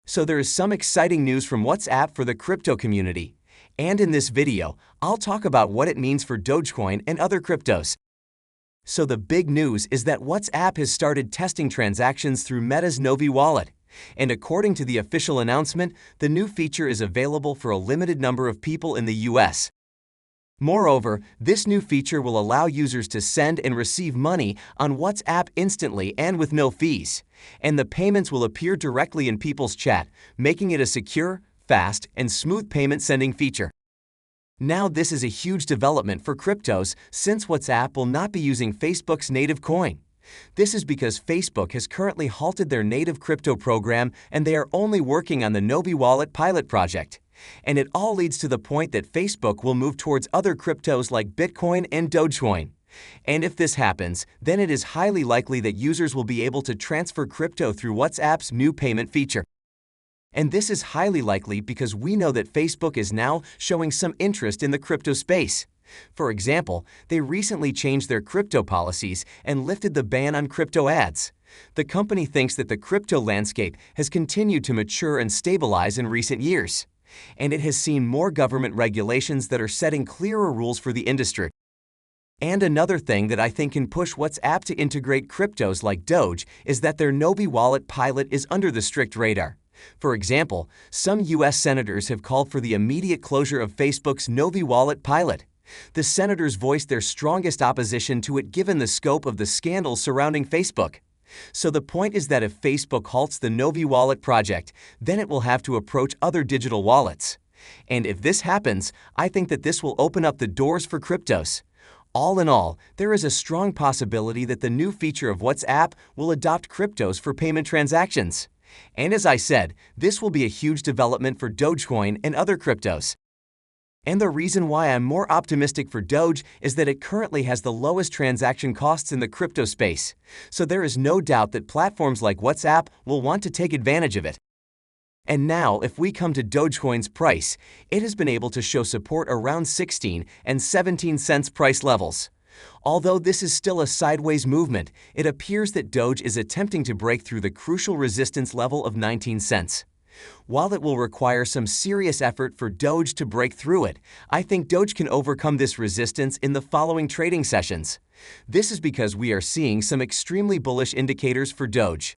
So there is some exciting news from WhatsApp for the crypto community. And in this video, I'll talk about what it means for Dogecoin and other cryptos. So the big news is that WhatsApp has started testing transactions through Meta's Novi wallet. And according to the official announcement, the new feature is available for a limited number of people in the US. Moreover, this new feature will allow users to send and receive money on WhatsApp instantly and with no fees. And the payments will appear directly in people's chat, making it a secure, fast, and smooth payment sending feature. Now this is a huge development for cryptos since WhatsApp will not be using Facebook's native coin. This is because Facebook has currently halted their native crypto program and they are only working on the Novi wallet pilot project. And it all leads to the point that Facebook will move towards other cryptos like Bitcoin and Dogecoin. And if this happens, then it is highly likely that users will be able to transfer crypto through WhatsApp's new payment feature. And this is highly likely because we know that Facebook is now showing some interest in the crypto space. For example, they recently changed their crypto policies and lifted the ban on crypto ads. The company thinks that the crypto landscape has continued to mature and stabilize in recent years. And it has seen more government regulations that are setting clearer rules for the industry. And another thing that I think can push WhatsApp to integrate cryptos like Doge is that their Novi wallet pilot is under the strict radar. For example, some US senators have called for the immediate closure of Facebook's Novi wallet pilot. The senators voiced their strongest opposition to it given the scope of the scandals surrounding Facebook. So the point is that if Facebook halts the Novi wallet project, then it will have to approach other digital wallets. And if this happens, I think that this will open up the doors for cryptos. All in all, there is a strong possibility that the new feature of WhatsApp will adopt cryptos for payment transactions. And as I said, this will be a huge development for Dogecoin and other cryptos. And the reason why I'm more optimistic for Doge is that it currently has the lowest transaction costs in the crypto space. So there is no doubt that platforms like WhatsApp will want to take advantage of it. And now, if we come to Dogecoin's price, it has been able to show support around 16 and 17 cents price levels. Although this is still a sideways movement, it appears that Doge is attempting to break through the crucial resistance level of 19 cents. While it will require some serious effort for Doge to break through it, I think Doge can overcome this resistance in the following trading sessions. This is because we are seeing some extremely bullish indicators for Doge.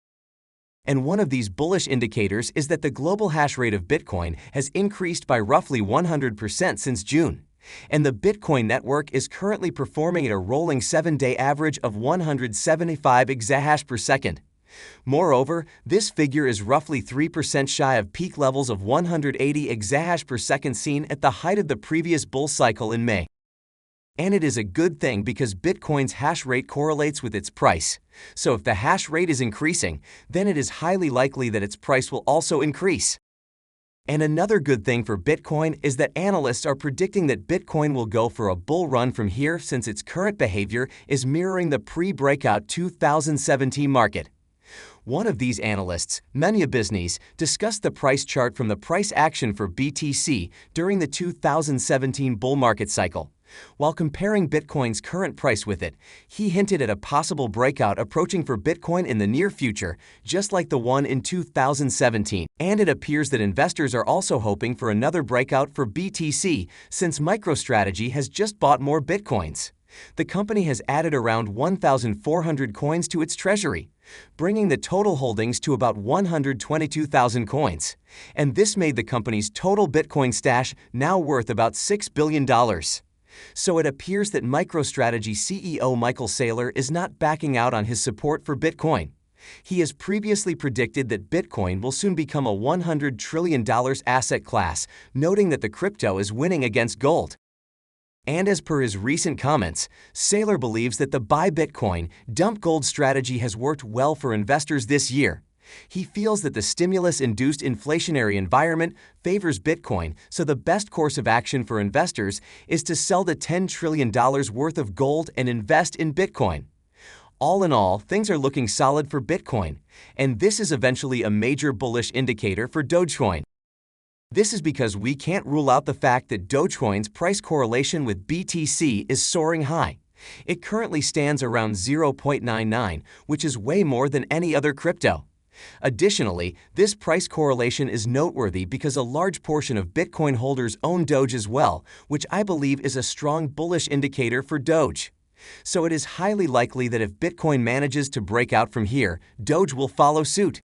And one of these bullish indicators is that the global hash rate of Bitcoin has increased by roughly 100% since June. And the Bitcoin network is currently performing at a rolling 7-day average of 175 exahash per second. Moreover, this figure is roughly 3% shy of peak levels of 180 exahash per second seen at the height of the previous bull cycle in May. And it is a good thing because Bitcoin's hash rate correlates with its price. So if the hash rate is increasing, then it is highly likely that its price will also increase. And another good thing for Bitcoin is that analysts are predicting that Bitcoin will go for a bull run from here since its current behavior is mirroring the pre-breakout 2017 market. One of these analysts, Vietnamese, discussed the price chart from the price action for BTC during the 2017 bull market cycle. While comparing Bitcoin's current price with it, he hinted at a possible breakout approaching for Bitcoin in the near future, just like the one in 2017. And it appears that investors are also hoping for another breakout for BTC since MicroStrategy has just bought more Bitcoins. The company has added around 1,400 coins to its treasury, bringing the total holdings to about 122,000 coins. And this made the company's total Bitcoin stash now worth about $6 billion. So it appears that MicroStrategy CEO Michael Saylor is not backing out on his support for Bitcoin. He has previously predicted that Bitcoin will soon become a $100 trillion asset class, noting that the crypto is winning against gold. And as per his recent comments, Saylor believes that the buy Bitcoin, dump gold strategy has worked well for investors this year. He feels that the stimulus-induced inflationary environment favors Bitcoin, so the best course of action for investors is to sell the $10 trillion worth of gold and invest in Bitcoin. All in all, things are looking solid for Bitcoin, and this is eventually a major bullish indicator for Dogecoin. This is because we can't rule out the fact that Dogecoin's price correlation with BTC is soaring high. It currently stands around 0.99, which is way more than any other crypto. Additionally, this price correlation is noteworthy because a large portion of Bitcoin holders own Doge as well, which I believe is a strong bullish indicator for Doge. So it is highly likely that if Bitcoin manages to break out from here, Doge will follow suit.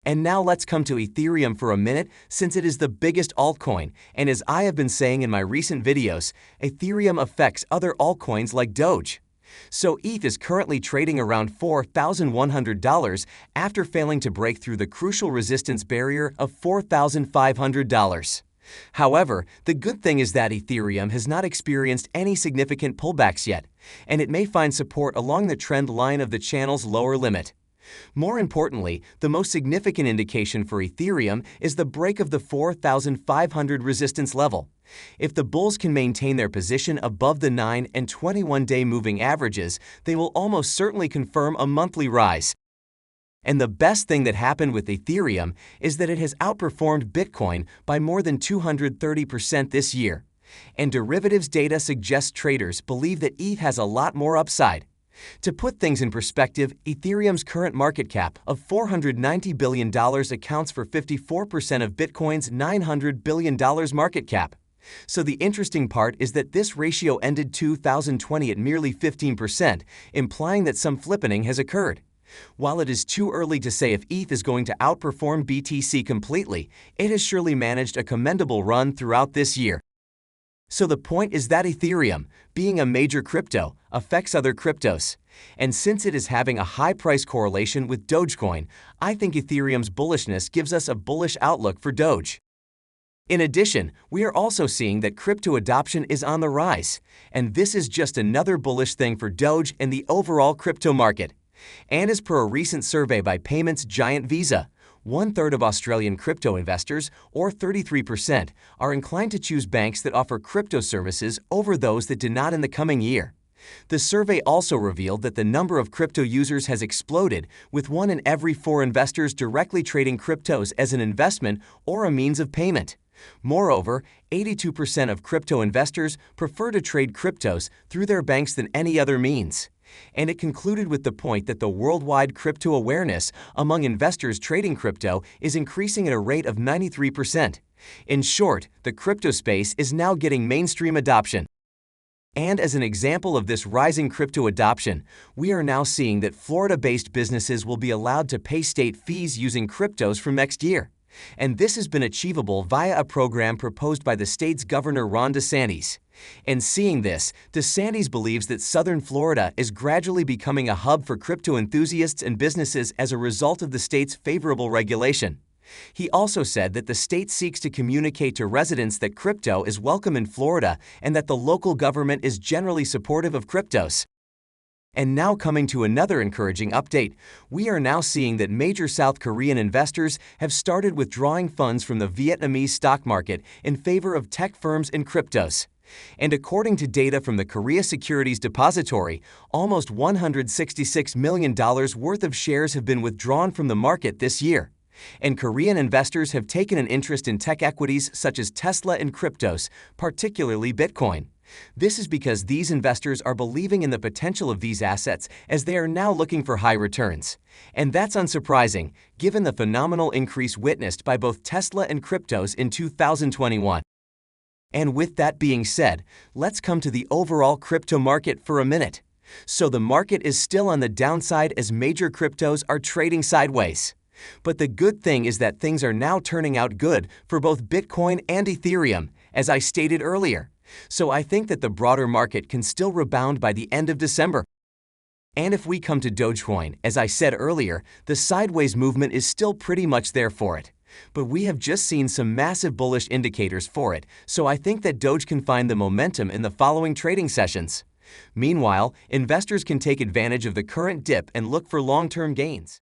And now let's come to Ethereum for a minute, since it is the biggest altcoin, and as I have been saying in my recent videos, Ethereum affects other altcoins like Doge. So ETH is currently trading around $4,100 after failing to break through the crucial resistance barrier of $4,500. However, the good thing is that Ethereum has not experienced any significant pullbacks yet, and it may find support along the trend line of the channel's lower limit. More importantly, the most significant indication for Ethereum is the break of the 4,500 resistance level. If the bulls can maintain their position above the 9 and 21-day moving averages, they will almost certainly confirm a monthly rise. And the best thing that happened with Ethereum is that it has outperformed Bitcoin by more than 230% this year. And derivatives data suggests traders believe that ETH has a lot more upside. To put things in perspective, Ethereum's current market cap of $490 billion accounts for 54% of Bitcoin's $900 billion market cap. So the interesting part is that this ratio ended 2020 at merely 15%, implying that some flippening has occurred. While it is too early to say if ETH is going to outperform BTC completely, it has surely managed a commendable run throughout this year. So the point is that Ethereum, being a major crypto, affects other cryptos. And since it is having a high price correlation with Dogecoin, I think Ethereum's bullishness gives us a bullish outlook for Doge. In addition, we are also seeing that crypto adoption is on the rise, and this is just another bullish thing for Doge and the overall crypto market. And as per a recent survey by payments giant Visa, 1/3 of Australian crypto investors, or 33%, are inclined to choose banks that offer crypto services over those that do not in the coming year. The survey also revealed that the number of crypto users has exploded, with 1 in every 4 investors directly trading cryptos as an investment or a means of payment. Moreover, 82% of crypto investors prefer to trade cryptos through their banks than any other means. And it concluded with the point that the worldwide crypto awareness among investors trading crypto is increasing at a rate of 93%. In short, the crypto space is now getting mainstream adoption. And as an example of this rising crypto adoption, we are now seeing that Florida-based businesses will be allowed to pay state fees using cryptos from next year. And this has been achievable via a program proposed by the state's Governor Ron DeSantis. And seeing this, DeSantis believes that Southern Florida is gradually becoming a hub for crypto enthusiasts and businesses as a result of the state's favorable regulation. He also said that the state seeks to communicate to residents that crypto is welcome in Florida and that the local government is generally supportive of cryptos. And now coming to another encouraging update, we are now seeing that major South Korean investors have started withdrawing funds from the Vietnamese stock market in favor of tech firms and cryptos. And according to data from the Korea Securities Depository, almost $166 million worth of shares have been withdrawn from the market this year. And Korean investors have taken an interest in tech equities such as Tesla and cryptos, particularly Bitcoin. This is because these investors are believing in the potential of these assets as they are now looking for high returns. And that's unsurprising, given the phenomenal increase witnessed by both Tesla and cryptos in 2021. And with that being said, let's come to the overall crypto market for a minute. So the market is still on the downside as major cryptos are trading sideways. But the good thing is that things are now turning out good for both Bitcoin and Ethereum, as I stated earlier. So I think that the broader market can still rebound by the end of December. And if we come to Dogecoin, as I said earlier, the sideways movement is still pretty much there for it. But we have just seen some massive bullish indicators for it, so I think that Doge can find the momentum in the following trading sessions. Meanwhile, investors can take advantage of the current dip and look for long-term gains.